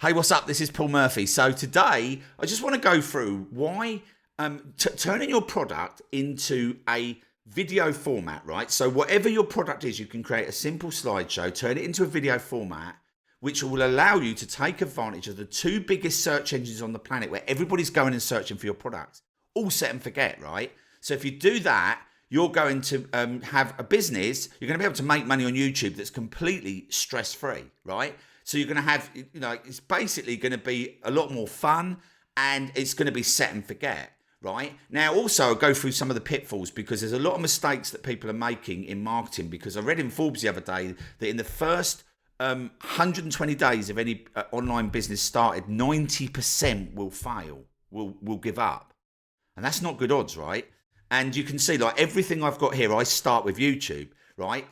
Hey, what's up? This is Paul Murphy. So today, I just want to go through why turning your product into a video format, right? So whatever your product is, you can create a simple slideshow, turn it into a video format, which will allow you to take advantage of the two biggest search engines on the planet where everybody's going and searching for your products. All set and forget, right? So if you do that, you're going to have a business, you're going to be able to make money on YouTube that's completely stress-free, right? So you're going to have, it's basically going to be a lot more fun and it's going to be set and forget, right? Now, also, I'll go through some of the pitfalls because there's a lot of mistakes that people are making in marketing, because I read in Forbes the other day that in the first 120 days of any online business started, 90% will fail, will give up. And that's not good odds, right? And you can see, like, everything I've got here, I start with YouTube, right?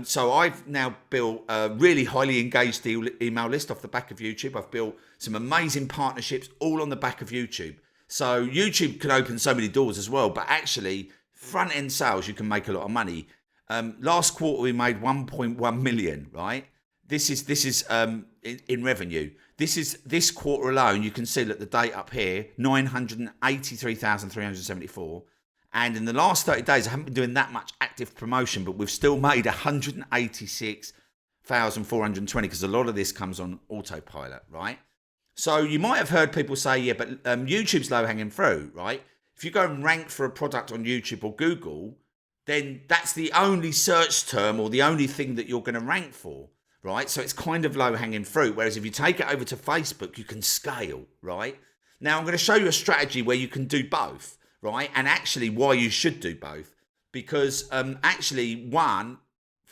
So I've now built a really highly engaged email list off the back of YouTube. I've built some amazing partnerships all on the back of YouTube. So YouTube can open so many doors as well, but actually front end sales, you can make a lot of money. Last quarter, we made 1.1 million, right? This is in revenue. This quarter alone, you can see that the date up here, 983,374. And in the last 30 days, I haven't been doing that much active promotion, but we've still made 186,420 because a lot of this comes on autopilot, right? So you might have heard people say, yeah, but YouTube's low hanging fruit, right? If you go and rank for a product on YouTube or Google, then that's the only search term or the only thing that you're going to rank for, right? So it's kind of low hanging fruit. Whereas if you take it over to Facebook, you can scale, right? Now I'm going to show you a strategy where you can do both. Right, and actually why you should do both, because actually, one,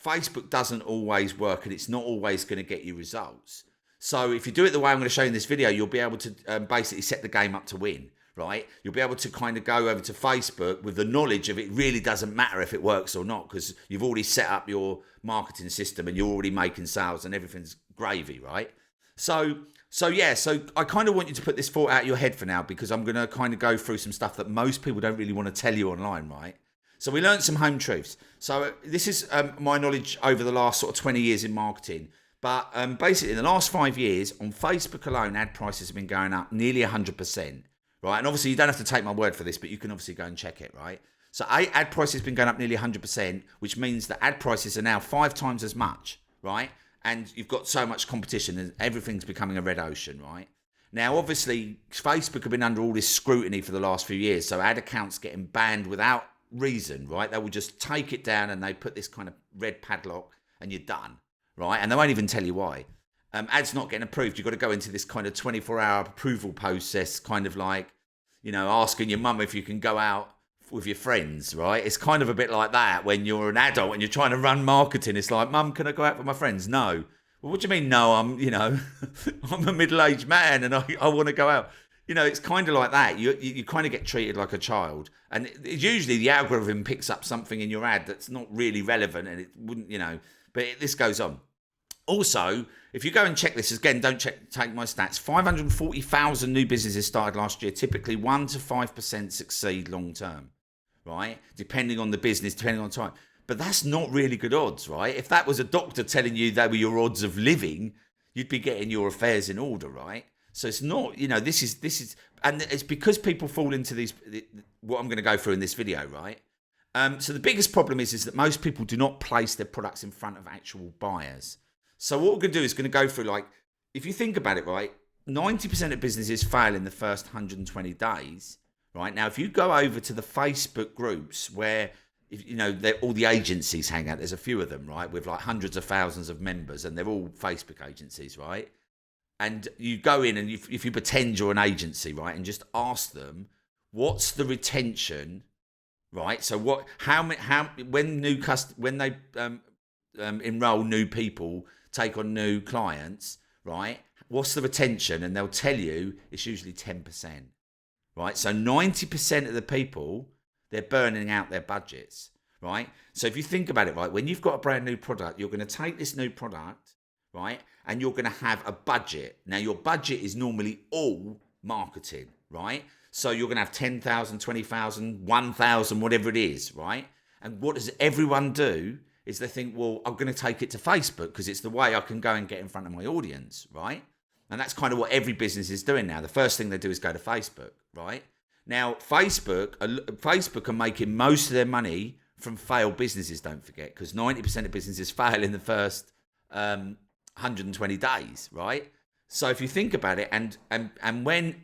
Facebook doesn't always work and it's not always going to get you results. So if you do it the way I'm going to show you in this video, you'll be able to basically set the game up to win, right? You'll be able to kind of go over to Facebook with the knowledge of it really doesn't matter if it works or not, because you've already set up your marketing system and you're already making sales and everything's gravy, right? So I kind of want you to put this thought out of your head for now, because I'm going to kind of go through some stuff that most people don't really want to tell you online, right? So we learned some home truths. So this is my knowledge over the last sort of 20 years in marketing. But basically in the last 5 years on Facebook alone, ad prices have been going up nearly 100%, right? And obviously you don't have to take my word for this, but you can obviously go and check it, right? So ad prices have been going up nearly 100%, which means that ad prices are now 5 times as much, right? And you've got so much competition and everything's becoming a red ocean, right? Now, obviously, Facebook have been under all this scrutiny for the last few years. So ad accounts getting banned without reason, right? They will just take it down and they put this kind of red padlock and you're done, right? And they won't even tell you why. Ads not getting approved. You've got to go into this kind of 24-hour approval process, kind of like, asking your mum if you can go out with your friends, right? It's kind of a bit like that when you're an adult and you're trying to run marketing. It's like, Mum, can I go out with my friends? No. Well, what do you mean, no? I'm a middle-aged man and I want to go out. It's kind of like that. You kind of get treated like a child. And usually the algorithm picks up something in your ad that's not really relevant and it wouldn't, but this goes on. Also, if you go and check this, again, take my stats, 540,000 new businesses started last year. Typically 1 to 5% succeed long-term, right? Depending on the business, depending on time. But that's not really good odds, right? If that was a doctor telling you they were your odds of living, you'd be getting your affairs in order, right? So it's not, this is, and it's because people fall into these, what I'm going to go through in this video, right? So the biggest problem is that most people do not place their products in front of actual buyers. So what we're going to do is going to go through, like, if you think about it, right, 90% of businesses fail in the first 120 days, right? Now, if you go over to the Facebook groups where, all the agencies hang out, there's a few of them, right, with like hundreds of thousands of members, and they're all Facebook agencies, right? And you go in and if you pretend you're an agency, right, and just ask them, what's the retention, right? So when they enroll new people, take on new clients, right? What's the retention? And they'll tell you it's usually 10%, right? So 90% of the people, they're burning out their budgets, right? So if you think about it, right, when you've got a brand new product, you're going to take this new product, right? And you're going to have a budget. Now, your budget is normally all marketing, right? So you're going to have 10,000, 20,000, 1,000, whatever it is, right? And what does everyone do? Is they think, well, I'm going to take it to Facebook because it's the way I can go and get in front of my audience, right? And that's kind of what every business is doing now. The first thing they do is go to Facebook, right? Now, Facebook are making most of their money from failed businesses, don't forget, because 90% of businesses fail in the first 120 days, right? So if you think about it, and when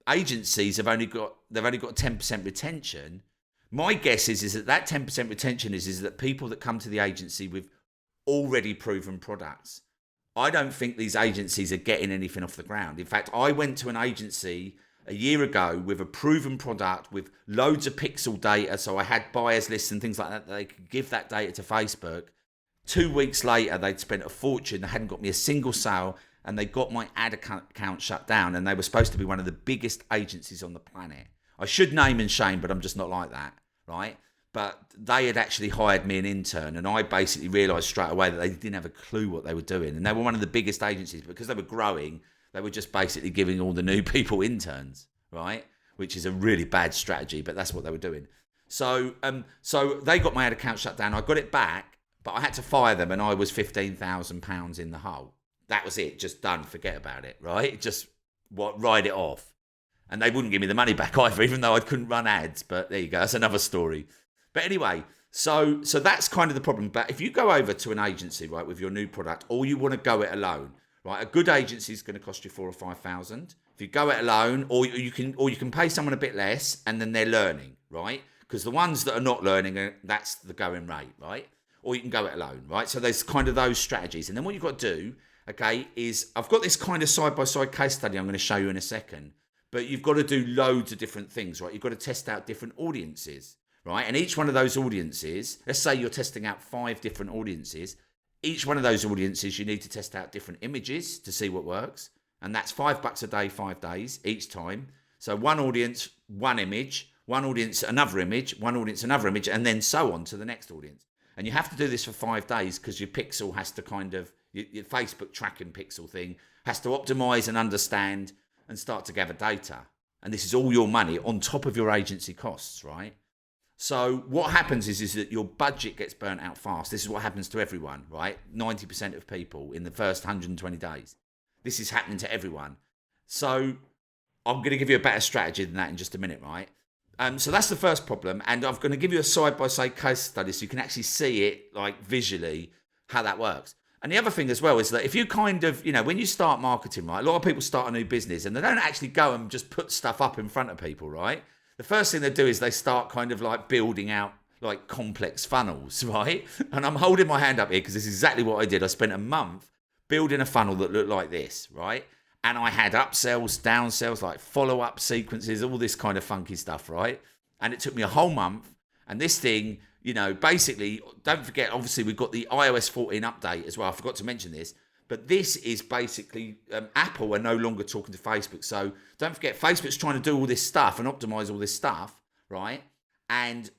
agencies have only got 10% retention, my guess is that 10% retention is that people that come to the agency with already proven products. I don't think these agencies are getting anything off the ground. In fact, I went to an agency a year ago with a proven product with loads of pixel data. So I had buyers lists and things like that. They could give that data to Facebook. 2 weeks later, they'd spent a fortune. They hadn't got me a single sale, and they got my ad account shut down. And they were supposed to be one of the biggest agencies on the planet. I should name and shame, but I'm just not like that, right? But they had actually hired me an intern, and I basically realised straight away that they didn't have a clue what they were doing. And they were one of the biggest agencies. Because they were growing, they were just basically giving all the new people interns, right? Which is a really bad strategy, but that's what they were doing. So they got my ad account shut down. I got it back, but I had to fire them, and I was £15,000 in the hole. That was it. Just done. Forget about it, right? Just write it off. And they wouldn't give me the money back either, even though I couldn't run ads. But there you go. That's another story. But anyway, so that's kind of the problem. But if you go over to an agency, right, with your new product, or you want to go it alone, right, a good agency is going to cost you 4,000 or 5,000. If you go it alone, or you can pay someone a bit less, and then they're learning, right? Because the ones that are not learning, that's the going rate, right? Or you can go it alone, right? So there's kind of those strategies. And then what you've got to do, okay, is I've got this kind of side-by-side case study I'm going to show you in a second. But you've got to do loads of different things, right? You've got to test out different audiences, right? And each one of those audiences, let's say you're testing out 5 different audiences. Each one of those audiences, you need to test out different images to see what works. And that's $5 a day, 5 days each time. So one audience, one image, one audience, another image, one audience, another image, and then so on to the next audience. And you have to do this for 5 days because your pixel has to kind of, your Facebook tracking pixel thing has to optimize and understand and start to gather data. And this is all your money on top of your agency costs, right? So what happens is that your budget gets burnt out fast. This is what happens to everyone, right? 90% of people in the first 120 days. This is happening to everyone. So I'm going to give you a better strategy than that in just a minute, right? So that's the first problem. And I'm going to give you a side-by-side case study so you can actually see it like visually how that works. And the other thing as well is that if you kind of, when you start marketing, right, a lot of people start a new business and they don't actually go and just put stuff up in front of people, right? The first thing they do is they start kind of like building out like complex funnels, right? And I'm holding my hand up here because this is exactly what I did. I spent a month building a funnel that looked like this, right? And I had upsells, downsells, like follow-up sequences, all this kind of funky stuff, right? And it took me a whole month. And this thing, basically, don't forget, obviously, we've got the iOS 14 update as well. I forgot to mention this. But this is basically, Apple are no longer talking to Facebook. So don't forget, Facebook's trying to do all this stuff and optimize all this stuff, right? And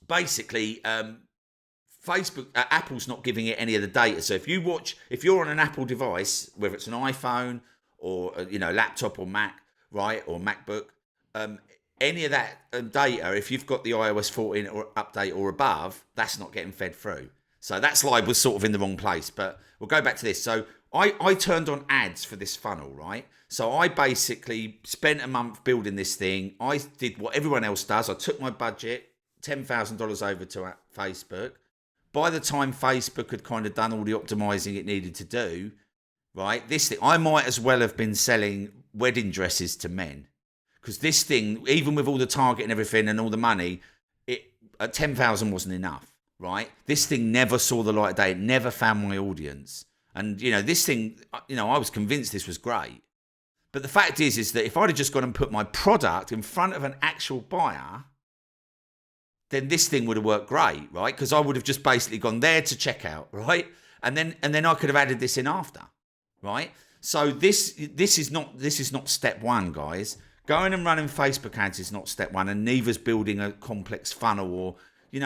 basically, Apple's not giving it any of the data. So if you're on an Apple device, whether it's an iPhone or laptop or Mac, right, or MacBook, any of that data, if you've got the iOS 14 or update or above, that's not getting fed through. So that slide was sort of in the wrong place, but we'll go back to this. So I turned on ads for this funnel, right? So I basically spent a month building this thing. I did what everyone else does. I took my budget, $10,000 over to Facebook. By the time Facebook had kind of done all the optimizing it needed to do, right, this thing, I might as well have been selling wedding dresses to men. Because this thing, even with all the target and everything and all the money, at 10,000 wasn't enough, right? This thing never saw the light of day. It never found my audience. And, this thing, I was convinced this was great. But the fact is that if I'd have just gone and put my product in front of an actual buyer, then this thing would have worked great, right? Because I would have just basically gone there to check out, right? And then I could have added this in after, right? So this is not step one, guys. Going and running Facebook ads is not step one, and neither's building a complex funnel or,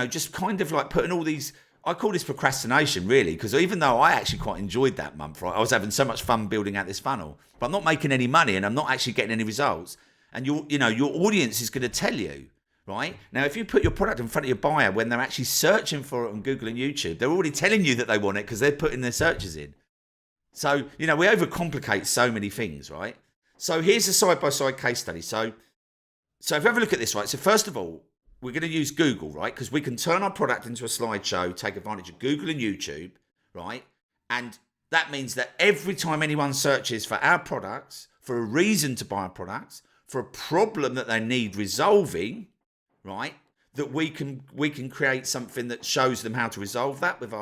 just kind of like putting all these, I call this procrastination really, because even though I actually quite enjoyed that month, right, I was having so much fun building out this funnel, but I'm not making any money and I'm not actually getting any results. And your audience is going to tell you, right? Now, if you put your product in front of your buyer when they're actually searching for it on Google and YouTube, they're already telling you that they want it because they're putting their searches in. So, we overcomplicate so many things, right? So here's a side-by-side case study. So if you have a look at this, right? So first of all, we're going to use Google, right? Because we can turn our product into a slideshow, take advantage of Google and YouTube, right? And that means that every time anyone searches for our products, for a reason to buy our products, for a problem that they need resolving, right? That we can create something that shows them how to resolve that with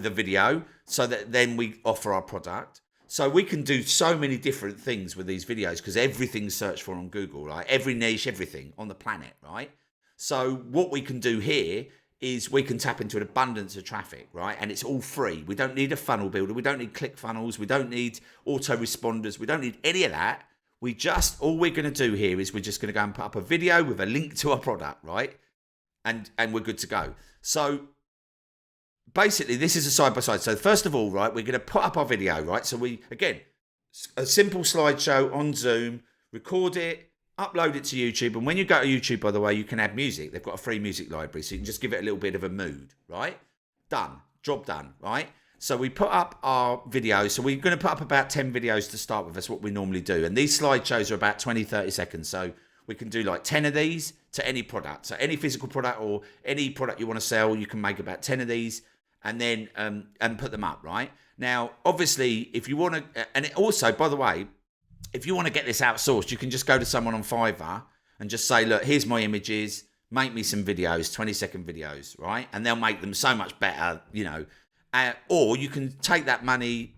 a video, so that then we offer our product. So we can do so many different things with these videos because everything's searched for on Google, right? Every niche, everything on the planet, right? So what we can do here is we can tap into an abundance of traffic, right? And it's all free. We don't need a funnel builder. We don't need click funnels. We don't need autoresponders. We don't need any of that. All we're going to do here is we're just going to go and put up a video with a link to our product, right? And we're good to go. So basically, this is a side-by-side. So first of all, right, we're going to put up our video, right? So a simple slideshow on Zoom, record it, upload it to YouTube. And when you go to YouTube, by the way, you can add music. They've got a free music library, so you can just give it a little bit of a mood, right? Done. Job done, right? So we put up our videos. So we're going to put up about 10 videos to start with. That's what we normally do. And these slideshows are about 20, 30 seconds. So we can do like 10 of these to any product. So any physical product or any product you want to sell, you can make about 10 of these and then and put them up, right? Now, obviously, if you want to, and also, by the way, if you want to get this outsourced, you can just go to someone on Fiverr and just say, look, here's my images, make me some videos, 20-second videos, right? And they'll make them so much better, or you can take that money,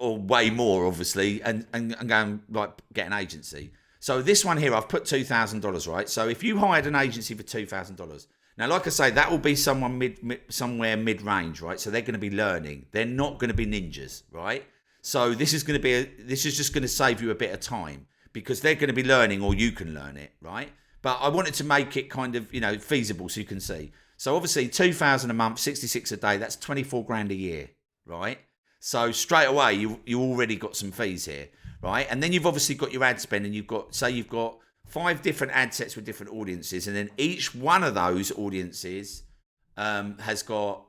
or way more, obviously, and go and like get an agency. So this one here, I've put $2,000, right? So if you hired an agency for $2,000, now, like I say, that will be somewhere mid-range, right? So they're going to be learning. They're not going to be ninjas, right? So this is just going to save you a bit of time because they're going to be learning, or you can learn it, right? But I wanted to make it kind of, feasible so you can see. So obviously 2,000 a month, 66 a day, that's 24 grand a year, right? So straight away, you already got some fees here, right? And then you've obviously got your ad spend, and you've got 5 different ad sets with different audiences, and then each one of those audiences has got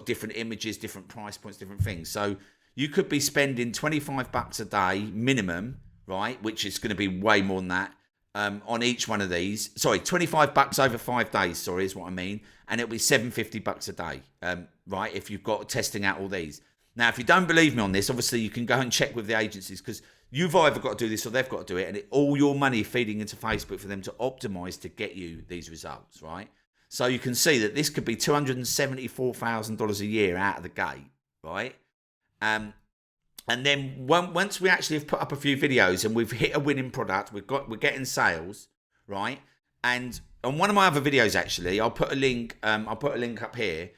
different images, different price points, different things. So you could be spending $25 a day minimum, right? Which is going to be way more than that on each one of these. Sorry, $25 over 5 days. Sorry, is what I mean, and it'll be $750 a day, right? If you've got testing out all these. Now, if you don't believe me on this, obviously you can go and check with the agencies because you've either got to do this or they've got to do it, and all your money feeding into Facebook for them to optimize to get you these results, right? So you can see that this could be $274,000 a year out of the gate, right? And then once we actually have put up a few videos and we've hit a winning product, we're getting sales, right? And on one of my other videos, actually, I'll put a link up here.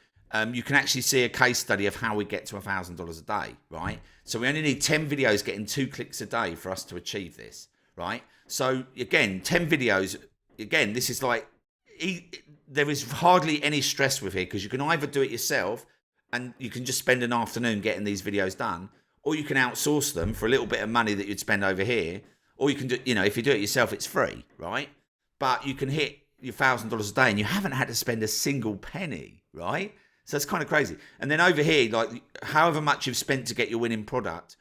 You can actually see a case study of how we get to $1,000 a day, right? So we only need 10 videos getting 2 clicks a day for us to achieve this, right? So again, 10 videos, again, this is like, there is hardly any stress with here because you can either do it yourself and you can just spend an afternoon getting these videos done, or you can outsource them for a little bit of money that you'd spend over here, or you can do, if you do it yourself, it's free, right? But you can hit your $1,000 a day and you haven't had to spend a single penny, right? So it's kind of crazy. And then over here, like however much you've spent to get your winning product.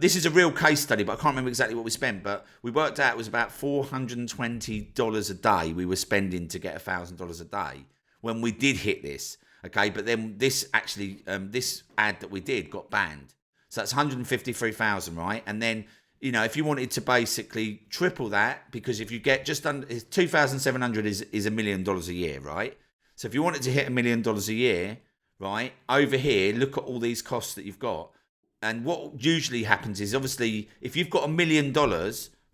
This is a real case study, but I can't remember exactly what we spent. But we worked out it was about $420 a day we were spending to get $1,000 a day when we did hit this. Okay, but then this actually, this ad that we did got banned. So that's 153,000, right? And then, if you wanted to basically triple that, because if you get just under 2,700 is $1 million a year, right? So if you wanted to hit $1 million a year, right, over here, look at all these costs that you've got. And what usually happens is, obviously, if you've got $1 million,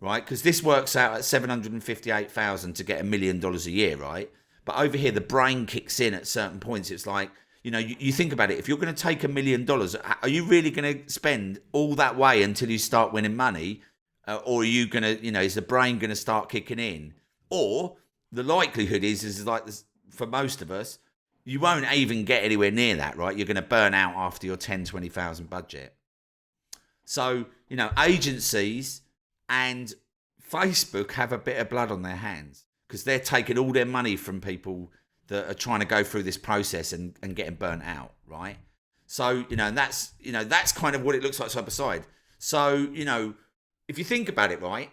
right, because this works out at 758,000 to get $1 million a year, right? But over here, the brain kicks in at certain points. It's like, you think about it. If you're going to take $1 million, are you really going to spend all that way until you start winning money? Or are you going to, is the brain going to start kicking in? Or the likelihood is like this, for most of us, you won't even get anywhere near that, right? You're going to burn out after your 10, 20,000 budget. So, agencies and Facebook have a bit of blood on their hands because they're taking all their money from people that are trying to go through this process and getting burnt out, right? So, and that's kind of what it looks like side by side. So, if you think about it, right,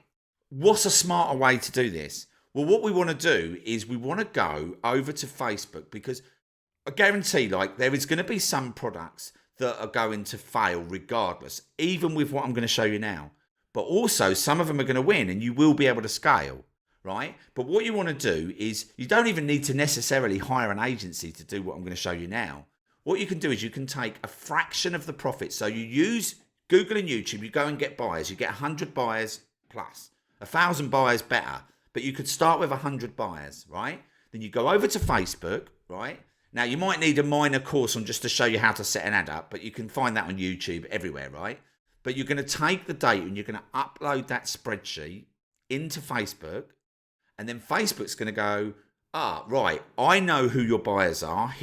what's a smarter way to do this? Well, what we want to do is we want to go over to Facebook, because I guarantee, like, there is going to be some products that are going to fail regardless, even with what I'm going to show you now. But also, some of them are going to win, and you will be able to scale, right? But what you want to do is, you don't even need to necessarily hire an agency to do what I'm going to show you now. What you can do is you can take a fraction of the profit. So you use Google and YouTube, you go and get buyers. You get 100 buyers plus. 1,000 buyers better. But you could start with 100 buyers, right? Then you go over to Facebook, right? Now, you might need a minor course on just to show you how to set an ad up, but you can find that on YouTube everywhere, right? But you're going to take the data and you're going to upload that spreadsheet into Facebook. And then Facebook's going to go, right, I know who your buyers are.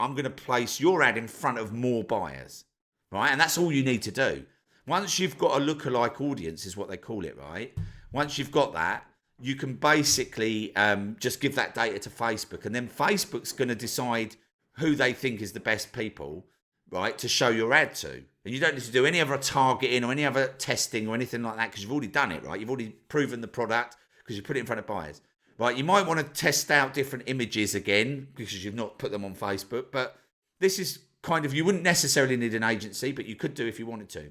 I'm going to place your ad in front of more buyers, right? And that's all you need to do. Once you've got a lookalike audience, is what they call it, right? Once you've got that, you can basically just give that data to Facebook, and then Facebook's going to decide who they think is the best people, right, to show your ad to. And you don't need to do any other targeting or any other testing or anything like that, because you've already done it, right? You've already proven the product because you put it in front of buyers. Right, you might want to test out different images again because you've not put them on Facebook, but this is kind of, you wouldn't necessarily need an agency, but you could do if you wanted to.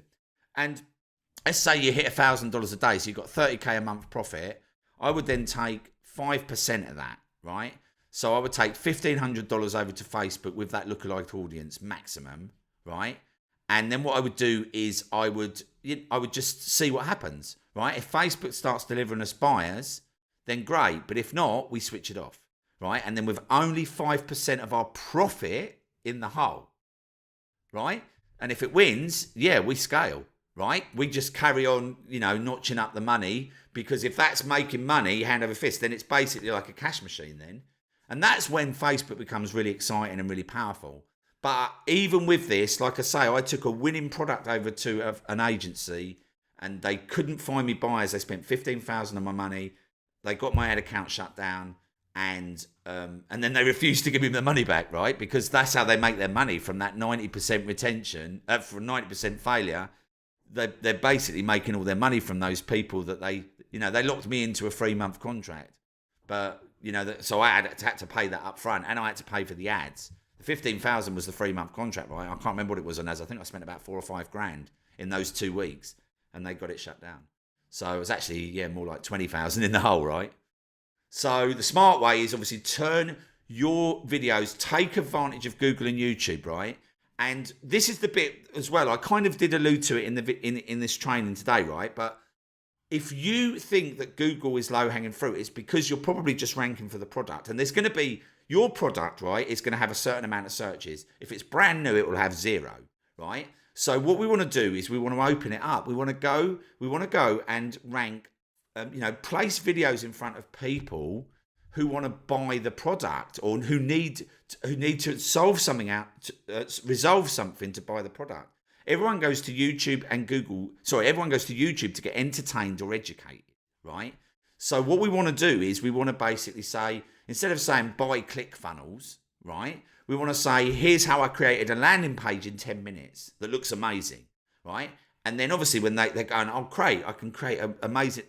And let's say you hit $1,000 a day, so you've got 30K a month profit. I would then take 5% of that, right? So I would take $1,500 over to Facebook with that lookalike audience maximum, right? And then what I would do is I would just see what happens, right? If Facebook starts delivering us buyers, then great. But if not, we switch it off, right? And then with only 5% of our profit in the hole, right? And if it wins, yeah, we scale, right? We just carry on, notching up the money, because if that's making money hand over fist, then it's basically like a cash machine then. And that's when Facebook becomes really exciting and really powerful. But even with this, like I say, I took a winning product over to an agency and they couldn't find me buyers. They spent $15,000 of my money. They got my ad account shut down, and then they refused to give me the money back, right? Because that's how they make their money, from that 90% retention, from 90% failure. They're basically making all their money from those people that they locked me into a 3-month contract. But, so I had to pay that up front, and I had to pay for the ads. The $15,000 was the 3-month contract, right? I can't remember what it was on ads. I think I spent about $4,000 or $5,000 in those 2 weeks, and they got it shut down. So it was actually, more like 20,000 in the hole, right? So the smart way is obviously turn your videos, take advantage of Google and YouTube, right? And this is the bit as well. I kind of did allude to it in this training today, right? But if you think that Google is low-hanging fruit, it's because you're probably just ranking for the product. And there's going to be, your product, right, is going to have a certain amount of searches. If it's brand new, it will have 0, right? So what we want to do is we want to open it up. We want to go and rank, place videos in front of people who want to buy the product, or who need to solve something out, resolve something to buy the product. Everyone goes to YouTube and Google. Sorry, everyone goes to YouTube to get entertained or educated, right? So what we want to do is we want to basically say, instead of saying buy ClickFunnels, right? We want to say, here's how I created a landing page in 10 minutes that looks amazing, right? And then obviously when they're going, oh, great, I can create an amazing...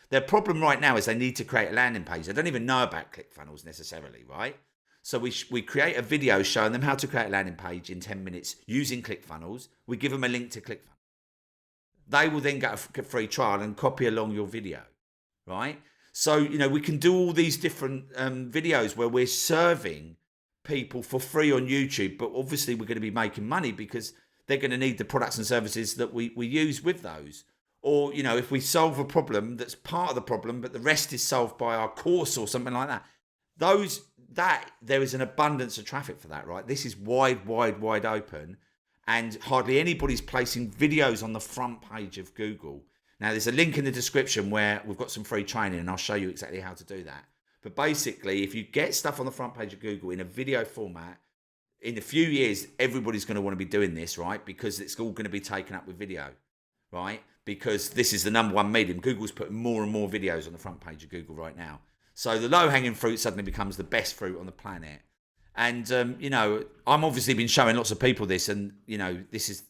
Their problem right now is they need to create a landing page. They don't even know about ClickFunnels necessarily, right? So we create a video showing them how to create a landing page in 10 minutes using ClickFunnels. We give them a link to ClickFunnels. They will then get a free trial and copy along your video, right? So, we can do all these different videos where we're serving people for free on YouTube, but obviously we're going to be making money because they're going to need the products and services that we use with those. Or, if we solve a problem that's part of the problem, but the rest is solved by our course or something like that, there is an abundance of traffic for that, right? This is wide open, and hardly anybody's placing videos on the front page of Google. Now, there's a link in the description where we've got some free training, and I'll show you exactly how to do that. But basically, if you get stuff on the front page of Google in a video format, in a few years, everybody's going to want to be doing this, right? Because it's all going to be taken up with video, right? Because this is the #1 medium. Google's putting more and more videos on the front page of Google right now. So the low-hanging fruit suddenly becomes the best fruit on the planet. And, you know, I'm obviously been showing lots of people this, and, you know, this is,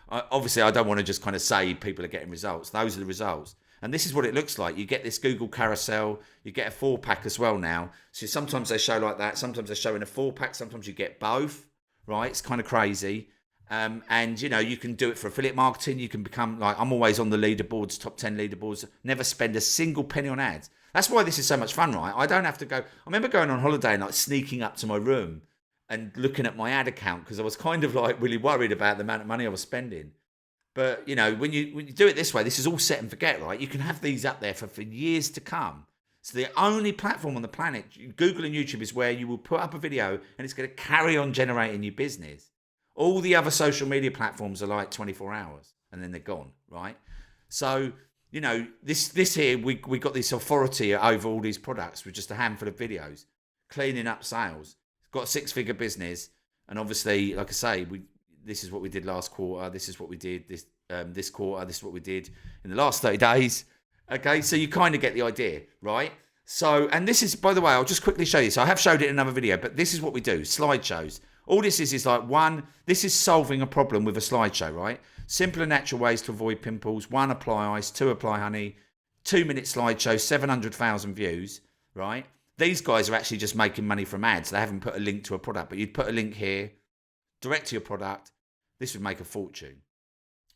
obviously I don't want to just kind of say people are getting results. Those are the results. And this is what it looks like. You get this Google carousel, you get a 4-pack as well now. So sometimes they show like that, sometimes they show in a 4-pack, sometimes you get both, right? It's kind of crazy. And, you know, you can do it for affiliate marketing. You can become, like, I'm always on the leaderboards, top 10 leaderboards, never spend a single penny on ads. That's why this is so much fun, right? I don't have to go. I remember going on holiday and like sneaking up to my room and looking at my ad account because I was kind of like really worried about the amount of money I was spending. But, you know, when you do it this way, this is all set and forget, right? You can have these up there for years to come. So the only platform on the planet, Google and YouTube, is where you will put up a video and it's going to carry on generating your business. All the other social media platforms are like 24 hours and then they're gone, right? So, you know, this here, we got this authority over all these products with just a handful of videos, cleaning up sales. Got a 6-figure business. And obviously, like I say, this is what we did last quarter. This is what we did this quarter. This is what we did in the last 30 days. Okay, so you kind of get the idea, right? So, and this is, by the way, I'll just quickly show you. So I have showed it in another video, but this is what we do, slideshows. All this is like this is solving a problem with a slideshow, right? Simple and natural ways to avoid pimples. 1, apply ice. 2, apply honey. 2-minute slideshow, 700,000 views, right? These guys are actually just making money from ads. They haven't put a link to a product, but you'd put a link here, direct to your product. This would make a fortune,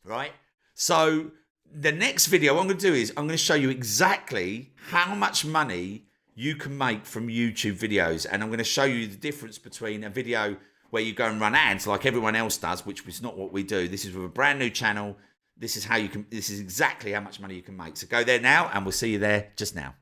right? So the next video I'm going to do is I'm going to show you exactly how much money you can make from YouTube videos. And I'm going to show you the difference between a video where you go and run ads like everyone else does, which is not what we do. This is with a brand new channel. This is exactly how much money you can make. So go there now and we'll see you there just now.